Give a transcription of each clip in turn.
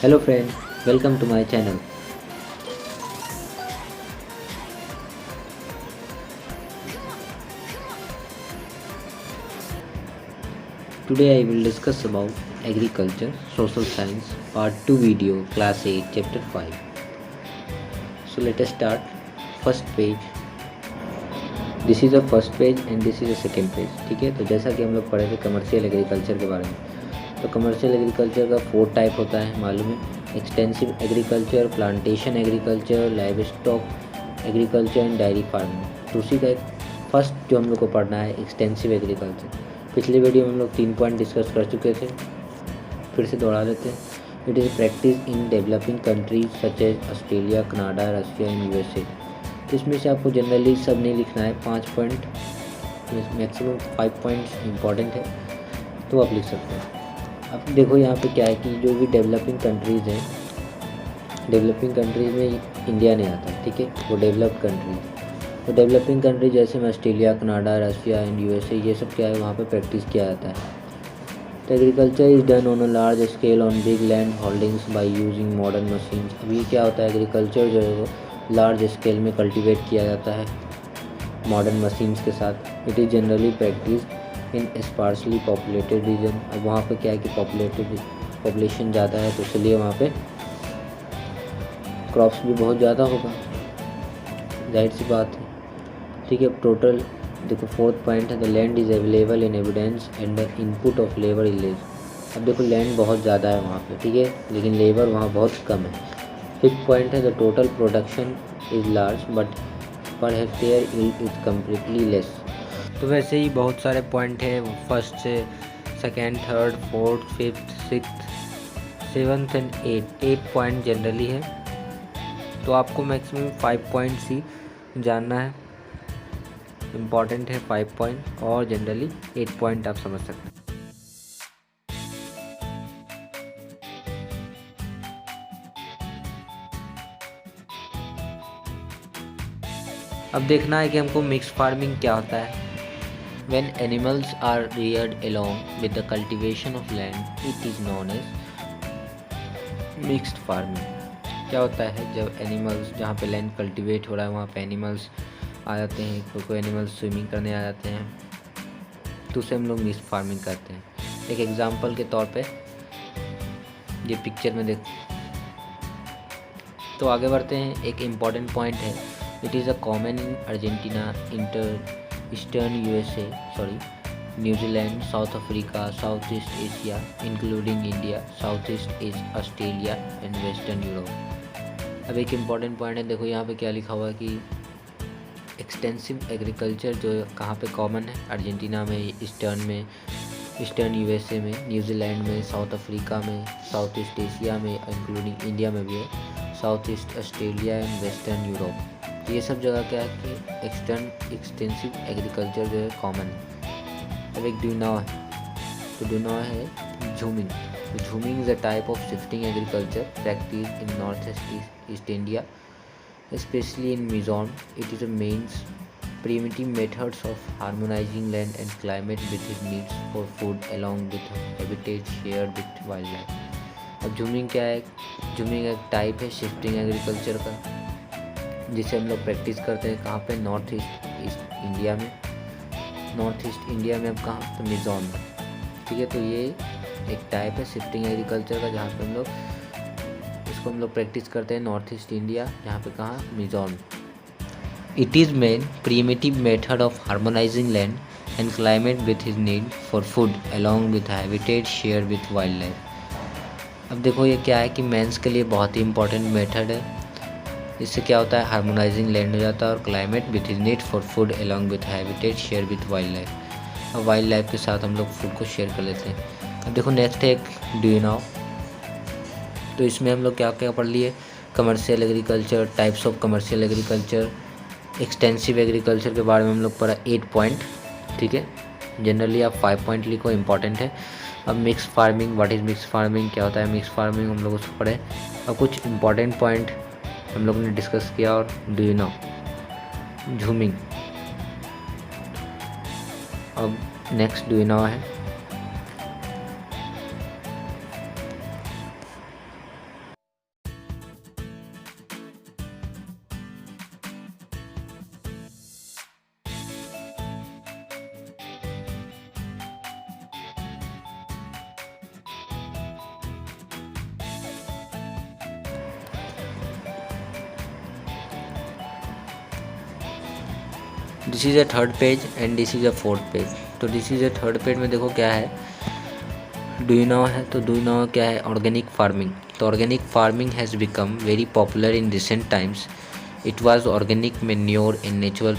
Hello friend, welcome to my channel. Today I will discuss about agriculture, social science, part 2 video, class 8, chapter 5. So let us start. First page. This is the first page and this is the second page. ठीक है, तो जैसा कि हम लोग पढ़े थे commercial agriculture के बारे में, तो कमर्शियल एग्रीकल्चर का 4 टाइप होता है, मालूम है। Extensive agriculture, plantation agriculture, live stock agriculture and diary farming. तो उसी का एक फर्स्ट जो हम लोग को पढ़ना है एक्सटेंसिव एग्रीकल्चर। पिछले वीडियो में हम लोग 3 पॉइंट डिस्कस कर चुके थे, फिर से दोहरा लेते हैं। It is practice in developing countries such as Australia, Canada, Russia and USA. तो इसमें से आपको जनरली सब नहीं लिखना है, 5 पॉइंट मैक्सिमम 5 पॉइंट्स इंपॉर्टेंट है तो आप लिख सकते हैं। अब देखो यहाँ पे क्या है कि जो भी डेवलपिंग कंट्रीज़ हैं, डेवलपिंग कंट्रीज़ में इंडिया नहीं आता, ठीक है, वो डेवलप्ड कंट्रीज। तो डेवलपिंग कंट्री जैसे में Australia, Canada, Russia and USA, ये सब क्या है वहाँ पे प्रैक्टिस किया जाता है। तो agriculture is done on a large scale on big land holdings by using modern machines. अब ये क्या होता है, एग्रीकल्चर जो है वो लार्ज स्केल में कल्टीवेट किया जाता है मॉडर्न मशीन्स के साथ। It is generally practice in sparsely populated region. अब वहाँ पे क्या है कि पॉपुलेशन ज़्यादा है, तो इसलिए वहाँ पे क्रॉप्स भी बहुत ज़्यादा होगा, जाहिर सी बात है, ठीक है। टोटल देखो 4th पॉइंट है, the land is available in evidence and the input of labour is less. अब देखो लैंड बहुत ज़्यादा है वहाँ पे, ठीक है, लेकिन लेबर वहाँ बहुत कम है। 5th पॉइंट है, the total production is large but per hectare yield is completely less. तो वैसे ही बहुत सारे पॉइंट है, फर्स्ट से second, third, fourth, fifth, sixth, 7th and 8 point generally है। तो आपको मैक्सिमम 5 पॉइंट्स ही जानना है, इम्पॉर्टेंट है 5 पॉइंट, और जनरली 8 पॉइंट आप समझ सकते हैं। अब देखना है कि हमको मिक्स फार्मिंग क्या होता है। When animals are reared along with the cultivation of land it is known as mixed farming. क्या होता है, जब एनिमल्स जहाँ पे लैंड कल्टीवेट हो रहा है वहाँ पे एनिमल्स आ जाते हैं, कोई एनिमल्स स्विमिंग करने आ जाते हैं, तो उसे हम लोग मिक्स्ड फार्मिंग करते हैं। एक एग्जांपल के तौर पे ये पिक्चर में देख, तो आगे बढ़ते हैं। एक इम्पॉर्टेंट पॉइंट है, it is a common in Argentina, eastern USA, New Zealand, south Africa, south east Asia including India, south east Australia and western Europe. अब एक इम्पॉर्टेंट पॉइंट है, देखो यहाँ पे क्या लिखा हुआ है कि एक्सटेंसिव एग्रीकल्चर जो कहाँ पे कॉमन है, अर्जेंटीना में, ईस्टर्न यूएसए में, न्यूजीलैंड में, साउथ अफ्रीका में, साउथ ईस्ट एशिया में इंक्लूडिंग इंडिया में भी है, south east Australia and western Europe. ये सब जगह क्या है कि एक्सटेंसिव एग्रीकल्चर जो है कॉमन है। अब एक ड्यूनाव है, तो ड्यूनाव है झूमिंग। तो jhuming is a type of shifting agriculture practice in north east India, especially in Mizoram. It is a means primitive methods of harmonizing land and climate with its needs for food along with habitat shared with wildlife. अब झूमिंग क्या है, झूमिंग एक type है shifting agriculture का, जिसे हम लोग practice करते हैं कहाँ पे, नॉर्थ ईस्ट इंडिया में। नॉर्थ ईस्ट इंडिया में अब कहाँ, तो मिज़ोरम में, ठीक है। तो ये एक टाइप है शिफ्टिंग एग्रीकल्चर का, जहाँ पे हम लोग प्रैक्टिस करते हैं नॉर्थ ईस्ट इंडिया, यहाँ पे कहाँ, Mizoram. It is main primitive method of harmonising land and climate with his need for food along with habitat share with wild life. अब देखो ये क्या है कि मेंस के लिए बहुत ही इंपॉर्टेंट मेथड है। इससे क्या होता है, हार्मोनाइजिंग लैंड हो जाता है और climate with his need for food along with habitat share with wild life. अब वाइल्ड लाइफ के साथ हम लोग फूड को शेयर कर लेते हैं। अब देखो नेक्स्ट है एक डू यू नो। तो इसमें हम लोग क्या क्या पढ़ लिए, commercial agriculture, types of commercial agriculture, extensive agriculture के बारे में हम लोग पढ़ा 8 पॉइंट, ठीक है। जनरली आप 5 पॉइंट लिखो, इंपॉर्टेंट है। अब mix farming, what is mix farming, क्या होता है मिक्स फार्मिंग, हम लोग उसको पढ़े। अब कुछ इंपॉर्टेंट पॉइंट हम लोग ने डिस्कस किया। और डू यू नो, झूमिंग। अब नेक्स्ट डू यू नो है this is a third page and this is a fourth page. तो this is a third page में देखो क्या है, डू यू नो है। तो डू यू नो क्या है, ऑर्गेनिक फार्मिंग। तो organic farming has become very popular in recent times. It was organic manure in natural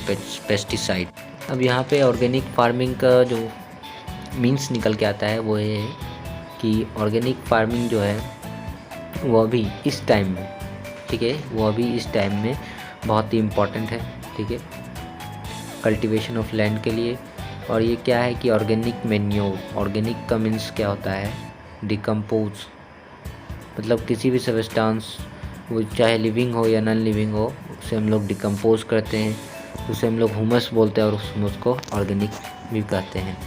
pesticide. अब यहाँ पे ऑर्गेनिक फार्मिंग का जो मीन्स निकल के आता है वो ये है कि ऑर्गेनिक फार्मिंग जो है वो अभी इस टाइम में, ठीक है, वो अभी इस टाइम में बहुत ही इम्पॉर्टेंट है, ठीक है, कल्टीवेशन ऑफ लैंड के लिए। और ये क्या है कि ऑर्गेनिक मैन्योर, ऑर्गेनिक का मीन्स क्या होता है, डिकम्पोज, मतलब किसी भी सब्सटेंस, वो चाहे लिविंग हो या नॉन लिविंग हो, उसे हम लोग डिकम्पोज करते हैं, उसे हम लोग ह्यूमस बोलते हैं और उस ह्यूमस को ऑर्गेनिक भी कहते हैं।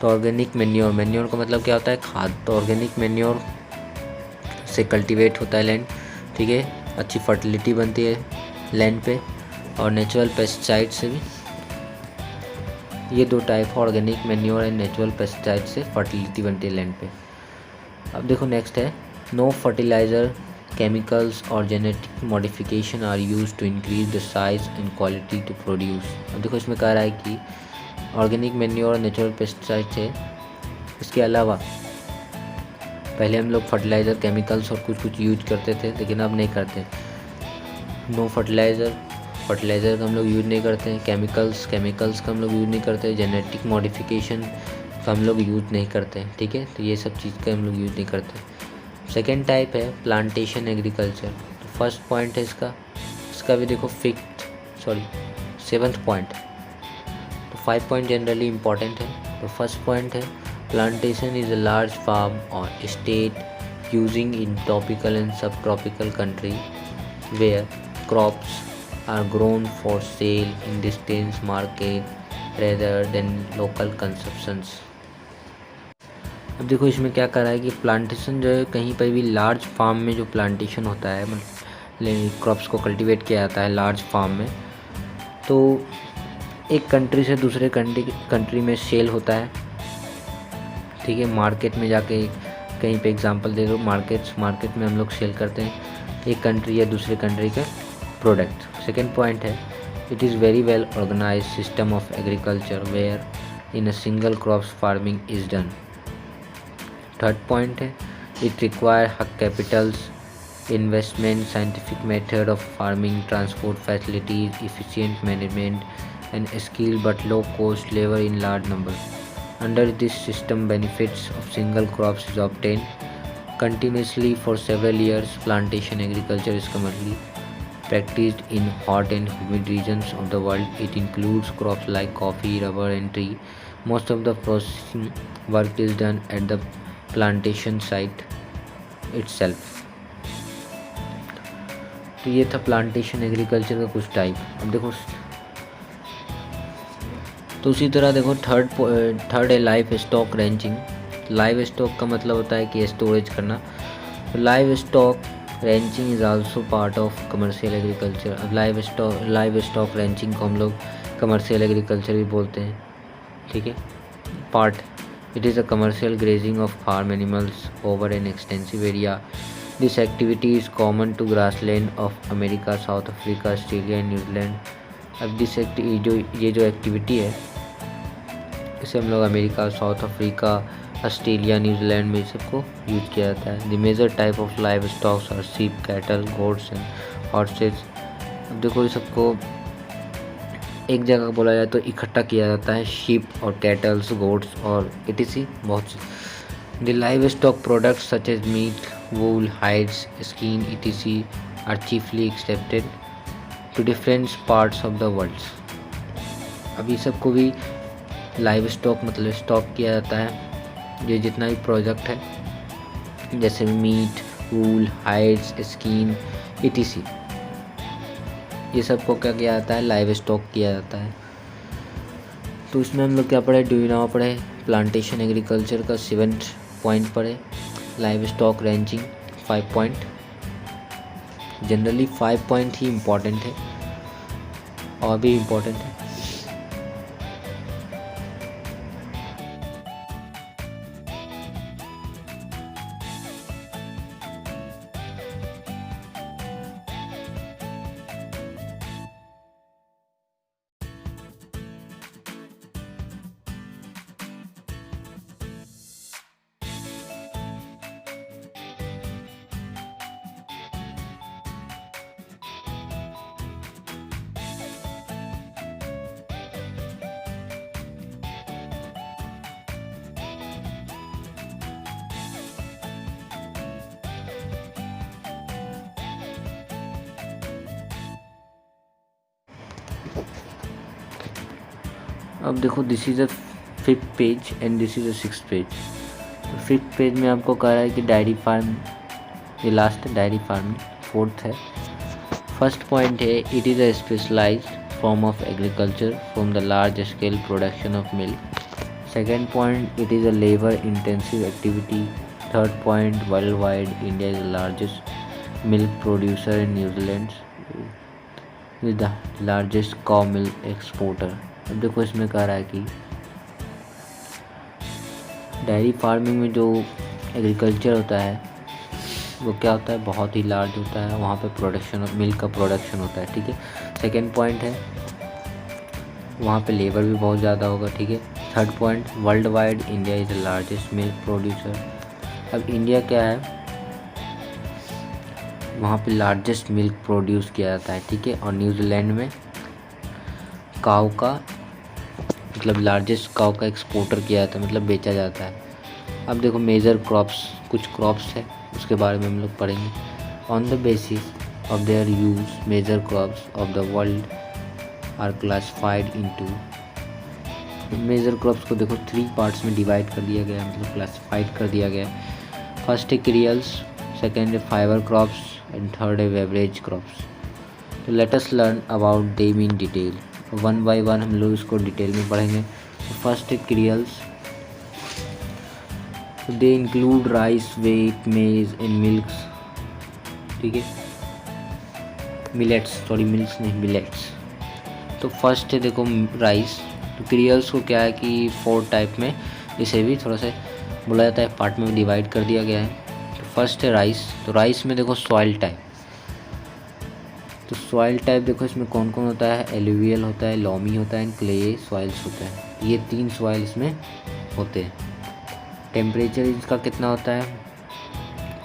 तो ऑर्गेनिक मैन्योर, मैन्योर का मतलब क्या होता है, खाद। तो ऑर्गेनिक मैन्योर से कल्टीवेट होता है लैंड, ठीक है, अच्छी फर्टिलिटी बनती है लैंड पे। और नेचुरल पेस्टिसाइड से भी, ये दो type organic manure and natural pesticide से फर्टिलिटी बनती है लैंड पे। अब देखो नेक्स्ट है, नो फर्टिलाइज़र, केमिकल्स और genetic modification are use to increase the size and quality to produce. अब देखो इसमें कह रहा है कि ऑर्गेनिक मैन्योर और नेचुरल पेस्टिसाइड से, इसके अलावा पहले हम लोग फर्टिलाइज़र, केमिकल्स और कुछ कुछ यूज करते थे, लेकिन अब नहीं करते। नो फर्टिलाइज़र, फर्टिलाइज़र का हम लोग यूज़ नहीं करते हैं, केमिकल्स का हम लोग यूज़ नहीं करते, जेनेटिक मॉडिफिकेशन का हम लोग यूज़ नहीं करते हैं, ठीक है। तो ये सब चीज़ का हम लोग यूज़ नहीं करते। सेकेंड टाइप है प्लांटेशन एग्रीकल्चर। तो फर्स्ट पॉइंट है इसका भी देखो सेवन्थ पॉइंट। तो 5 पॉइंट जनरली इम्पॉर्टेंट है। तो फर्स्ट पॉइंट है plantation is a large farm और state using in tropical and subtropical country where crops are grown for sale in distant market rather than local consumptions। अब देखो इसमें क्या कर रहा है कि प्लांटेशन जो है, कहीं पर भी लार्ज फार्म में जो प्लांटेशन होता है, मतलब क्रॉप्स को कल्टीवेट किया जाता है लार्ज फार्म में, तो एक कंट्री से दूसरे कंट्री में सेल होता है, ठीक है, मार्केट में जाके। कहीं पे एग्जांपल दे दो, मार्केट में हम लोग सेल करते हैं एक कंट्री या दूसरे कंट्री का प्रोडक्ट। सेकेंड पॉइंट है it is very well organise system of agriculture where in a single crops farming is done. Third point है it require capitals, investment, scientific method of farming, transport facilities, efficient management and skill but low cost labour in large number. Under this system benefits of single crops is obtain continuously for several years। Plantation agriculture is commonly practiced in hot and humid regions of the world. It includes crops like coffee, rubber and tea. Most of the processing work is done at the plantation site itself। तो ये था plantation agriculture का कुछ type. अब देखो तो उसी तरह देखो थर्ड है live stock wrenching. Live stock का मतलब होता है कि स्टोरेज करना। Live stock wrenching is also part of commercial agriculture. अब लाइव स्टॉक रेंचिंग को हम लोग कमर्शियल एग्रीकल्चर भी बोलते हैं, ठीक है। Part it is a commercial grazing of farm animals over an extensive area. This activity is common to grassland of America, South Africa, Australia and New Zealand. अब ये जो एक्टिविटी है, इसे हम लोग America, South Africa, Australia, New Zealand में सबको use किया जाता है। The major type of livestocks और sheep, cattle, goats and horses. अब देखो ये सबको एक जगह बोला जाए तो इकट्ठा किया जाता है, शीप और कैटल्स, गोट्स और etc बहुत से। The livestock products such as meat, wool, hides, skin etc are chiefly exported to different parts of the world. अब ये सबको भी लाइव स्टॉक मतलब स्टॉक किया जाता है। ये जितना भी प्रोडक्ट है जैसे meet, wool, hides, skin etc, ये सबको क्या किया जाता है, लाइव स्टॉक किया जाता है। तो इसमें हम लोग क्या पढ़े, डू यू नो पढ़े, प्लांटेशन एग्रीकल्चर का 7th पॉइंट पढ़े, livestock ranching 5 point. Generally 5 point ही इम्पॉर्टेंट है और भी इम्पॉर्टेंट है। अब देखो this is a 5th page and this is a 6th page. तो 5th पेज में आपको कह रहा है कि डायरी फार्म, ये लास्ट है डायरी फार्मिंग, 4th है। फर्स्ट पॉइंट है it is a specialised form of agriculture from the large scale production of milk. Second point, it is a labor intensive activity. Third point, worldwide India is the largest milk producer in New Zealand is the largest cow milk exporter. अब देखो इसमें कह रहा है कि dairy farming में जो agriculture होता है वो क्या होता है, बहुत ही लार्ज होता है, वहाँ पे प्रोडक्शन मिल्क का प्रोडक्शन होता है, ठीक है। सेकेंड पॉइंट है वहाँ पे लेबर भी बहुत ज़्यादा होगा, ठीक है। Third point, world wide India is the largest milk producer. अब इंडिया क्या है, वहाँ पे लार्जेस्ट मिल्क प्रोड्यूस किया जाता है, ठीक है। और न्यूजीलैंड में काऊ का मतलब लार्जेस्ट काऊ का एक्सपोर्टर किया जाता है, मतलब बेचा जाता है। अब देखो मेजर क्रॉप्स, कुछ क्रॉप्स है उसके बारे में हम लोग पढ़ेंगे। On the basis of their use major crops of the world are classified into. Major crops को देखो 3 पार्ट्स में डिवाइड कर दिया गया है, मतलब क्लासिफाइड कर दिया गया है। फर्स्ट है क्रियल्स, सेकेंड है फाइबर क्रॉप्स एंड थर्ड है बेवरेज क्रॉप्स। तो let us learn about them in detail, one by one हम लोग इसको डिटेल में पढ़ेंगे। तो फर्स्ट है क्रियल्स, दे इंक्लूड राइस, व्हीट, मेज एंड मिल्क्स, ठीक है। मिलेट्स, सॉरी मिल्क्स नहीं, मिलेट्स। तो फर्स्ट है देखो राइस। तो क्रियल्स को क्या है कि 4 टाइप में इसे भी थोड़ा सा बोला जाता है, पार्ट में डिवाइड कर दिया गया है। तो फर्स्ट है राइस। तो राइस में देखो सॉइल टाइप, तो सॉइल टाइप देखो इसमें कौन कौन होता है, एलुवियल होता है, लॉमी होता है एंड क्ले सॉइल्स होता है। ये 3 सॉइल इसमें होते हैं। टेम्परेचर इसका कितना होता है,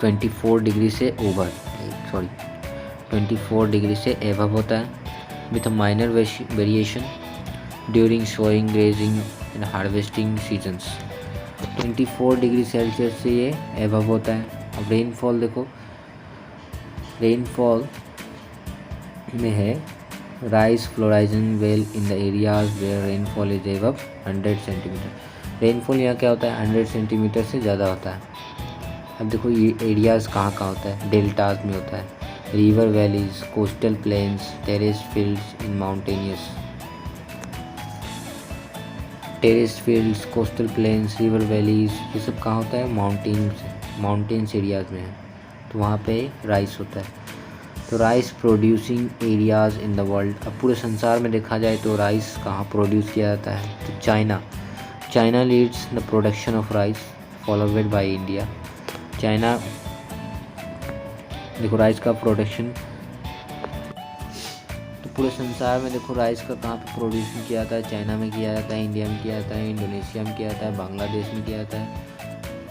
24 डिग्री से 24 डिग्री से एबव होता है, with a minor variation during sowing, grazing and harvesting seasons। 24 degree Celsius से ये एबव होता है। अब रेनफॉल देखो, रेनफॉल में है rice flourishing well in the areas where rainfall is above 100 centimetre. Rainfall यहाँ क्या होता है, 100 सेंटीमीटर से ज़्यादा होता है। अब देखो ये एरियाज़ कहाँ कहाँ होता है, डेल्टाज में होता है, river valleys, coastal planes, terrace fields in mountainous, terrace fields, coastal planes, river valleys, ये सब कहाँ होता है, माउंटेन्स एरियाज़ में है, तो वहाँ पे राइस होता है। तो rice producing areas in the world, अब पूरे संसार में देखा जाए तो राइस कहाँ प्रोड्यूस किया जाता है, तो China leads the production of rice followed by India. China देखो राइस का प्रोडक्शन, तो पूरे संसार में देखो राइस का कहाँ पे प्रोड्यूसन किया जाता है, चाइना में किया जाता है, इंडिया में किया जाता है, इंडोनेशिया में किया जाता है, बांग्लादेश में किया जाता है,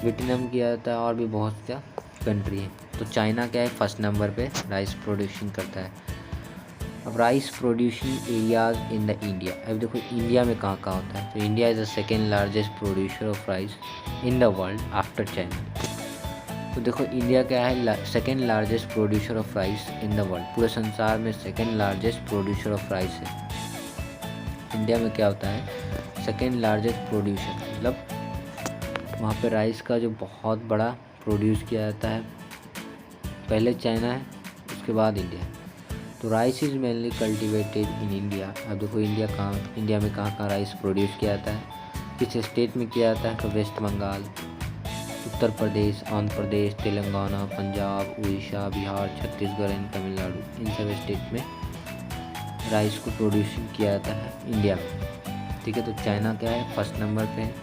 वियतनाम किया जाता है और भी बहुत सा कंट्री है। तो चाइना क्या है, फर्स्ट नंबर पे राइस प्रोड्यूशन करता है। अब rice producing areas in the India, अब देखो इंडिया में कहाँ कहाँ होता है, तो India is the second largest producer of rice in the world after China. तो देखो इंडिया क्या है, second largest producer of rice in the world, पूरे संसार में second largest producer of rice है। इंडिया में क्या होता है, सेकेंड लार्जेस्ट प्रोड्यूसर, मतलब वहाँ पे राइस का जो बहुत बड़ा प्रोड्यूस किया जाता है, पहले चाइना है उसके बाद इंडिया। तो rice is mainly cultivated in India. अब देखो इंडिया में कहाँ कहाँ राइस प्रोड्यूस किया जाता है, किस स्टेट में किया जाता है, तो वेस्ट बंगाल, उत्तर प्रदेश, आंध्र प्रदेश, तेलंगाना, पंजाब, उड़ीसा, बिहार, छत्तीसगढ़ एंड तमिलनाडु, इन सब स्टेट में राइस को प्रोड्यूसिंग किया जाता है इंडिया में, ठीक है। तो चाइना क्या है, फर्स्ट नंबर पे है,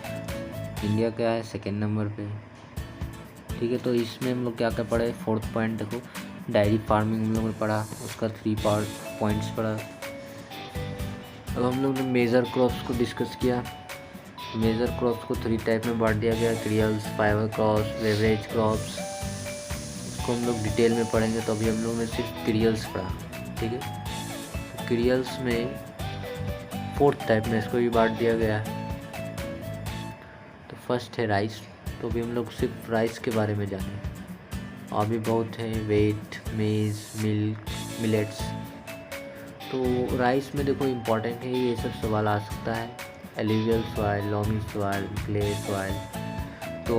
इंडिया क्या है, सेकेंड नंबर पे है, ठीक है। तो इसमें हम लोग क्या क्या पढ़े, 4th पॉइंट देखो डायरी फार्मिंग हम लोग ने पढ़ा, उसका 3 पॉइंट्स पढ़ा। अब हम लोग ने मेजर क्रॉप्स को डिस्कस किया। मेजर क्रॉप्स को 3 टाइप में बांट दिया गया, क्रियल्स, फाइबर क्रॉप्स, बेवरेज क्रॉप्स। इसको हम लोग डिटेल में पढ़ेंगे। तो अभी हम लोग ने सिर्फ क्रियल्स पढ़ा, ठीक है। क्रियल्स में 4th टाइप में इसको भी बांट दिया गया है। तो फर्स्ट है राइस, तो अभी हम लोग सिर्फ राइस के बारे में जाने, और भी बहुत है, वेट, मेज, मिल्क, मिलेट्स। तो राइस में देखो इम्पॉर्टेंट है, ये सब सवाल आ सकता है, alluvial soil, loamy soil, clay soil. तो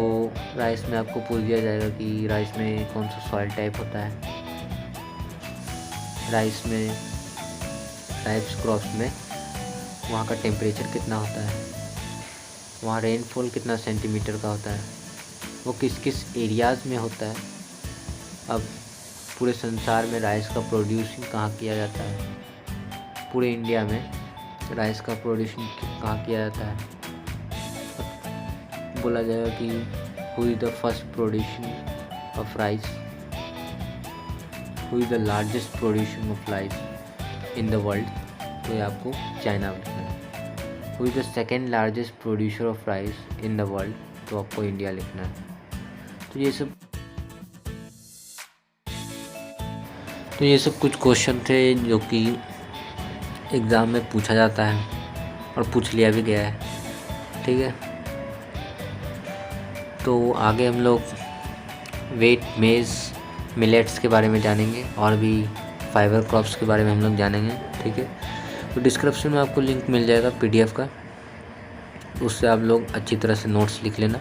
राइस में आपको पूछ दिया जाएगा कि राइस में कौन सा सॉइल टाइप होता है, राइस में, राइस क्रॉप्स में वहाँ का टेम्परेचर कितना होता है, वहाँ रेनफॉल कितना सेंटीमीटर का होता है, वो किस किस एरियाज़ में होता है। अब पूरे संसार में राइस का प्रोड्यूसिंग कहाँ किया जाता है, पूरे इंडिया में राइस का प्रोड्यूसिंग कहाँ किया जाता है। बोला जाएगा कि who is the first producing of rice, who is the largest producing of rice in the world, तो ये आपको चाइना में लिखना है। Who is the second largest producer of rice in the world, तो आपको इंडिया लिखना है। तो ये सब कुछ क्वेश्चन थे जो कि एग्ज़ाम में पूछा जाता है और पूछ लिया भी गया है, ठीक है। तो आगे हम लोग वेट, मेज़, मिलेट्स के बारे में जानेंगे और भी फाइबर क्रॉप्स के बारे में हम लोग जानेंगे, ठीक है। तो डिस्क्रिप्शन में आपको लिंक मिल जाएगा PDF का, उससे आप लोग अच्छी तरह से नोट्स लिख लेना,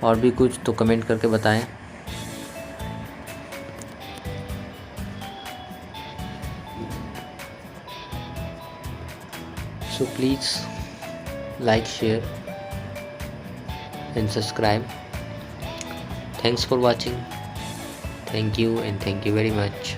और भी कुछ तो कमेंट करके बताएं। So please like, share and subscribe. Thanks for watching. Thank you and thank you very much.